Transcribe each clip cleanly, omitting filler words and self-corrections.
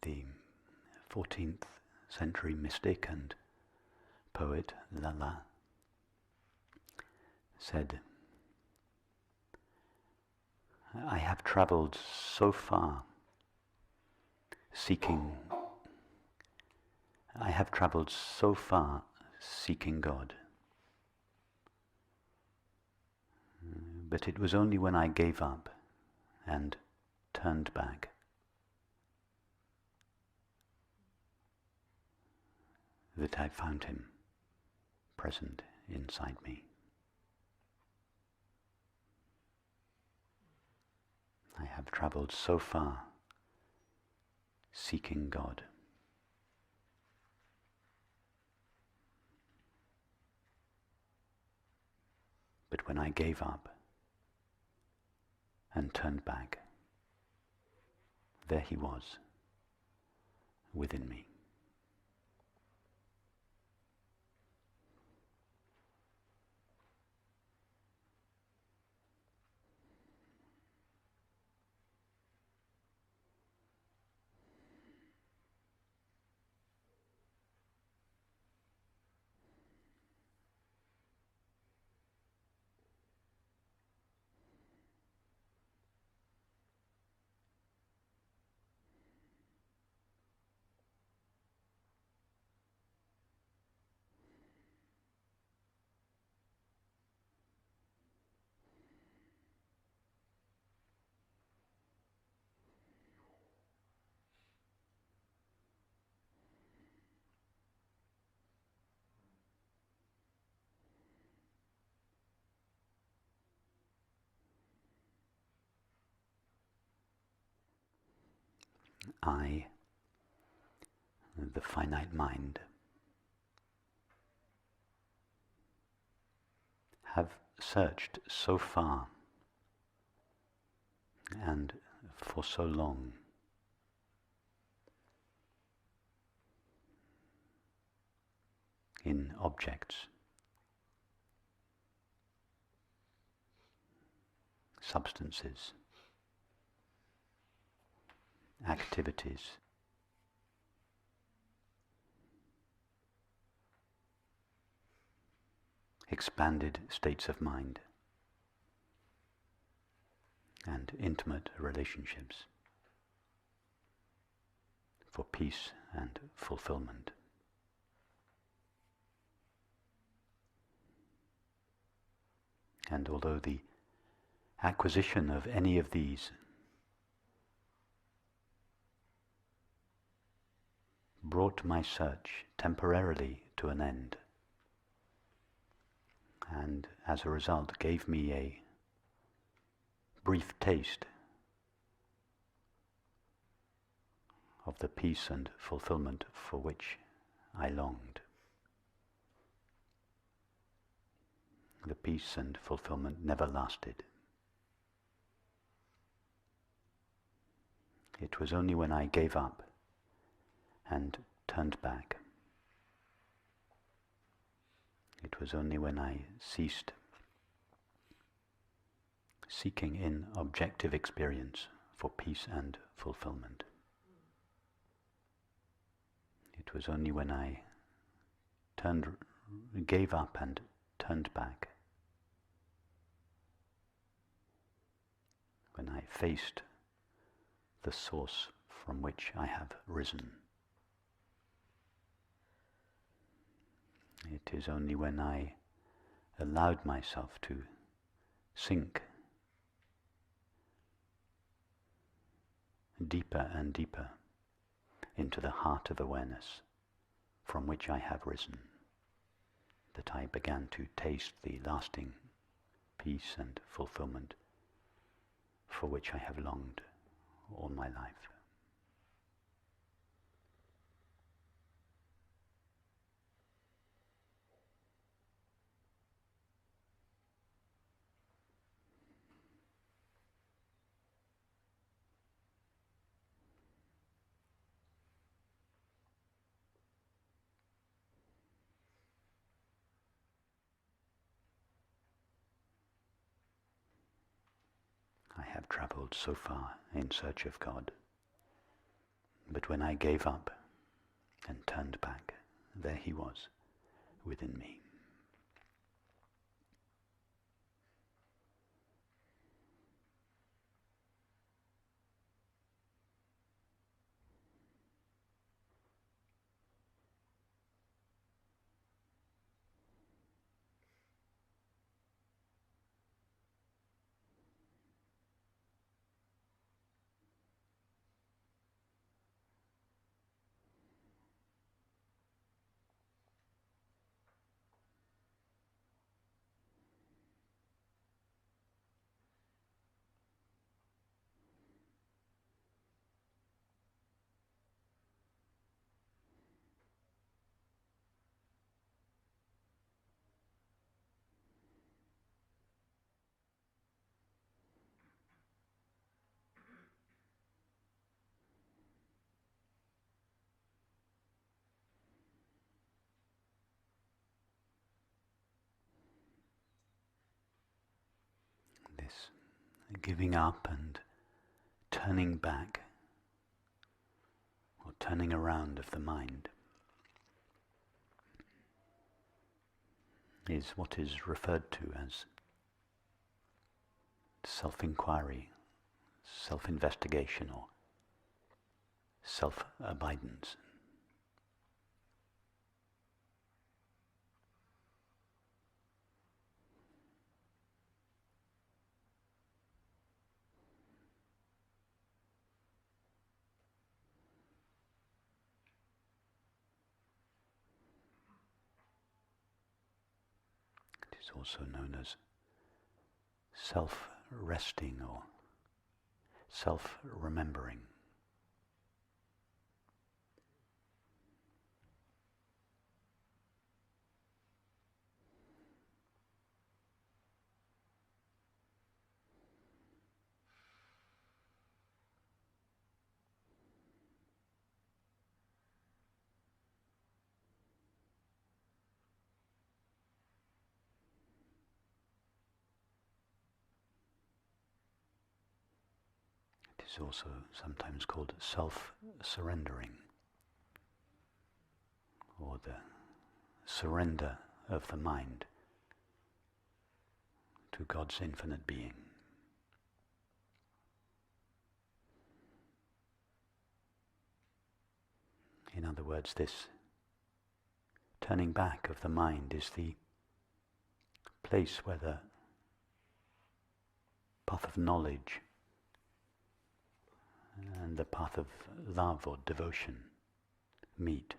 the 14th century mystic and poet Lala, said, I have traveled so far seeking God, but it was only when I gave up and turned back that I found him present inside me. I have traveled so far seeking God, but when I gave up and turned back, there he was within me. I, the finite mind, have searched so far and for so long in objects, substances, activities, expanded states of mind, and intimate relationships for peace and fulfillment. And although the acquisition of any of these brought my search temporarily to an end, and as a result gave me a brief taste of the peace and fulfillment for which I longed, the peace and fulfillment never lasted. It was only when I gave up and turned back, it was only when I ceased seeking in objective experience for peace and fulfillment. It was only when I gave up and turned back, when I faced the source from which I have risen. It is only when I allowed myself to sink deeper and deeper into the heart of awareness from which I have risen, that I began to taste the lasting peace and fulfillment for which I have longed all my life. I have traveled so far in search of God, but But when I gave up and turned back, there he was within me. This giving up and turning back or turning around of the mind is what is referred to as self-inquiry, self-investigation, or self-abidance. It is also known as self-resting or self-remembering. It is also sometimes called self-surrendering, or the surrender of the mind to God's infinite being. In other words, this turning back of the mind is the place where the path of knowledge and the path of love or devotion meet.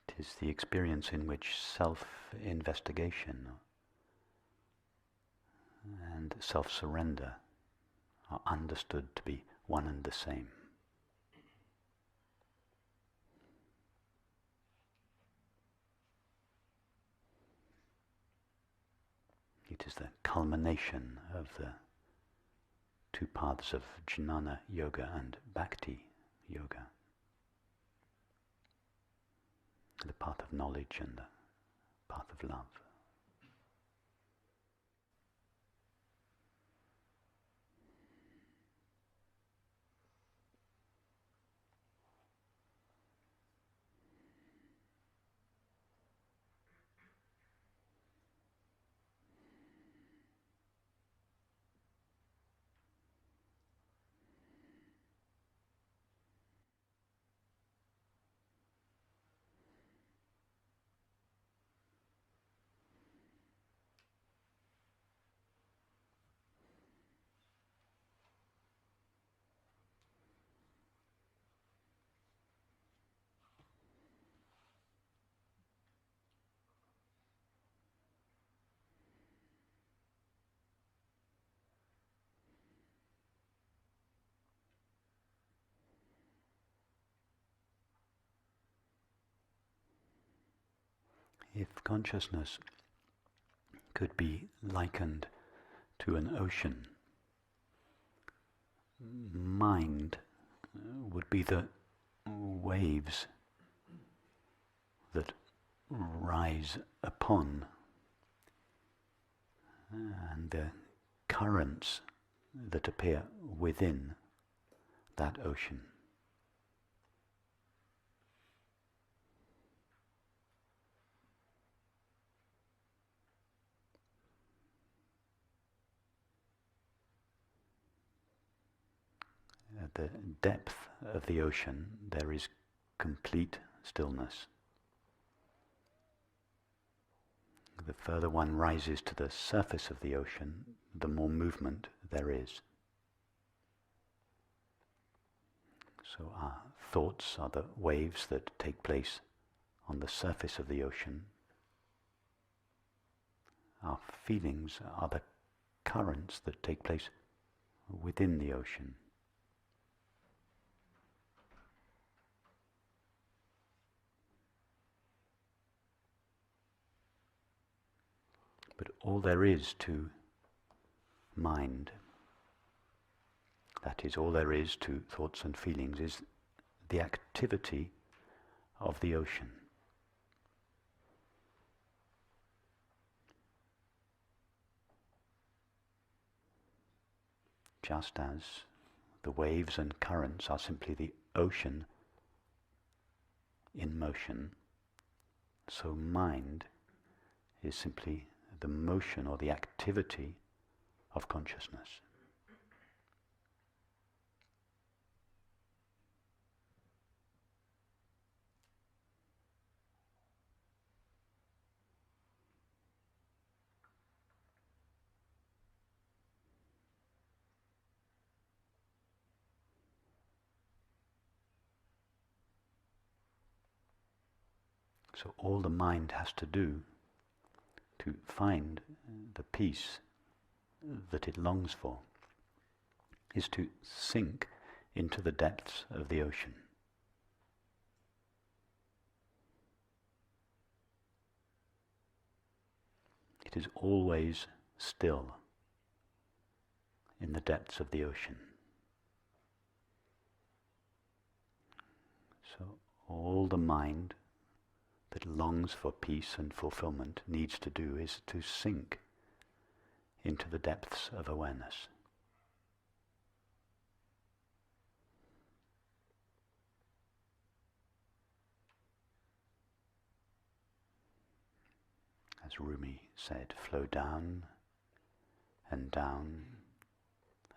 It is the experience in which self-investigation and self-surrender are understood to be one and the same. It is the culmination of the two paths of jnana yoga and bhakti yoga. The path of knowledge and the path of love. If consciousness could be likened to an ocean. Mind would be the waves that rise upon and the currents that appear within that ocean. At the depth of the ocean, there is complete stillness. The further one rises to the surface of the ocean, the more movement there is. So our thoughts are the waves that take place on the surface of the ocean. Our feelings are the currents that take place within the ocean. But all there is to mind, that is, all there is to thoughts and feelings, is the activity of the ocean. Just as the waves and currents are simply the ocean in motion, so mind is simply the motion or the activity of consciousness. So all the mind has to do to find the peace that it longs for is to sink into the depths of the ocean. It is always still in the depths of the ocean. So all the mind that longs for peace and fulfillment needs to do is to sink into the depths of awareness. As Rumi said, flow down and down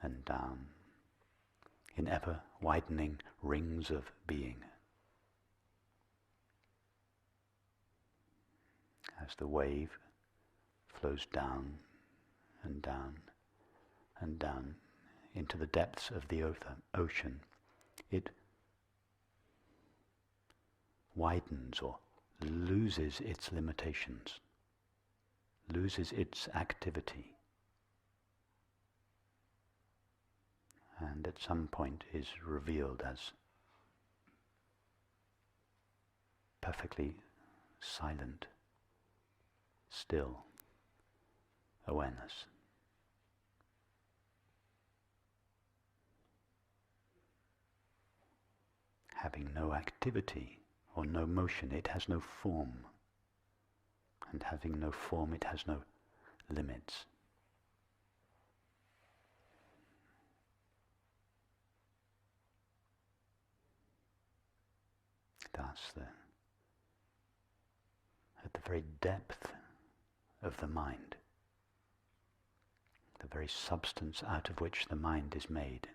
and down in ever widening rings of being. As the wave flows down and down and down into the depths of the ocean, it widens or loses its limitations, loses its activity, and at some point is revealed as perfectly silent, still awareness. Having no activity or no motion, it has no form. And having no form, it has no limits. Thus, at the very depth of the mind, the very substance out of which the mind is made,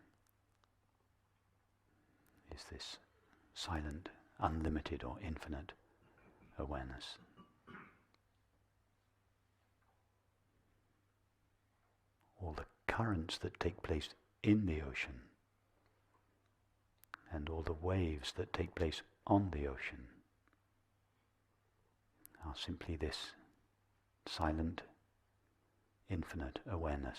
is this silent, unlimited or infinite awareness. All the currents that take place in the ocean and all the waves that take place on the ocean are simply this silent, infinite awareness.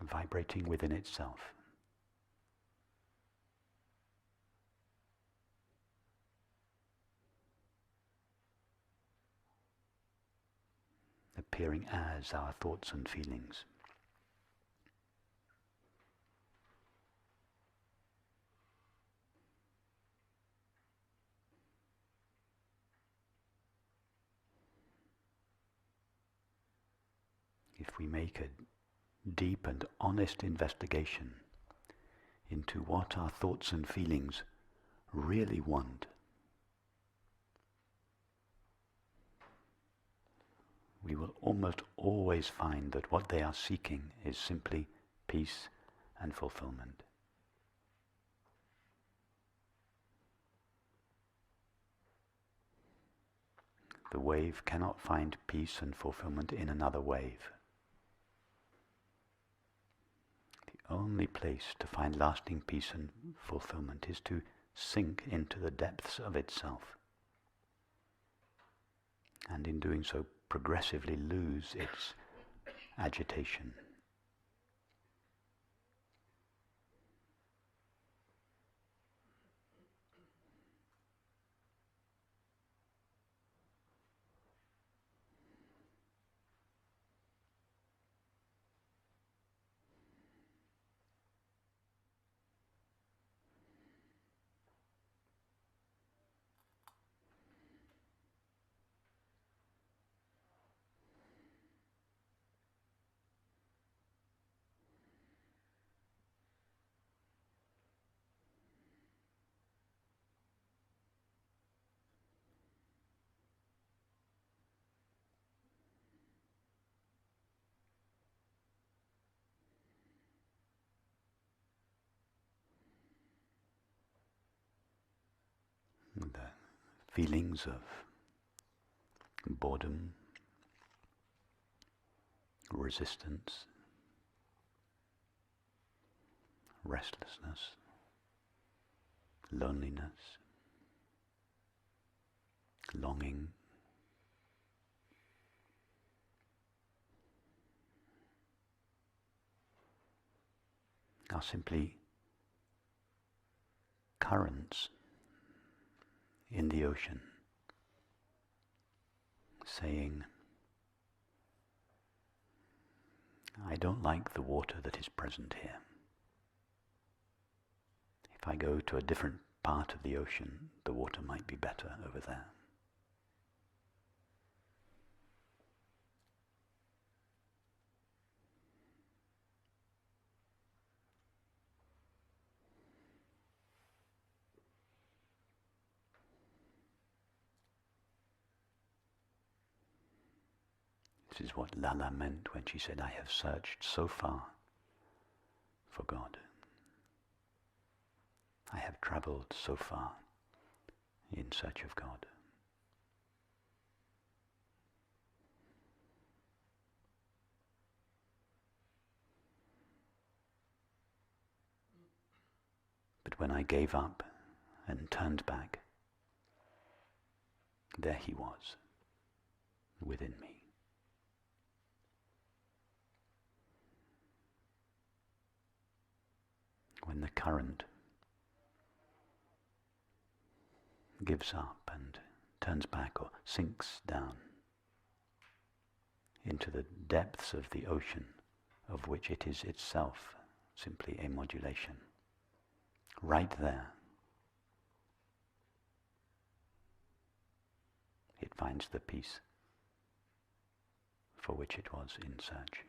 Vibrating within itself. appearing as our thoughts and feelings. If we make a deep and honest investigation into what our thoughts and feelings really want, we will almost always find that what they are seeking is simply peace and fulfillment. The wave cannot find peace and fulfillment in another wave. The only place to find lasting peace and fulfillment is to sink into the depths of itself, and in doing so progressively lose its agitation. The feelings of boredom, resistance, restlessness, loneliness, longing, are simply currents in the ocean, saying, I don't like the water that is present here. If I go to a different part of the ocean, the water might be better over there. This is what Lala meant when she said, I have searched so far for God. I have traveled so far in search of God. But when I gave up and turned back, there he was, within me. When the current gives up and turns back or sinks down into the depths of the ocean of which it is itself simply a modulation, right there it finds the peace for which it was in search.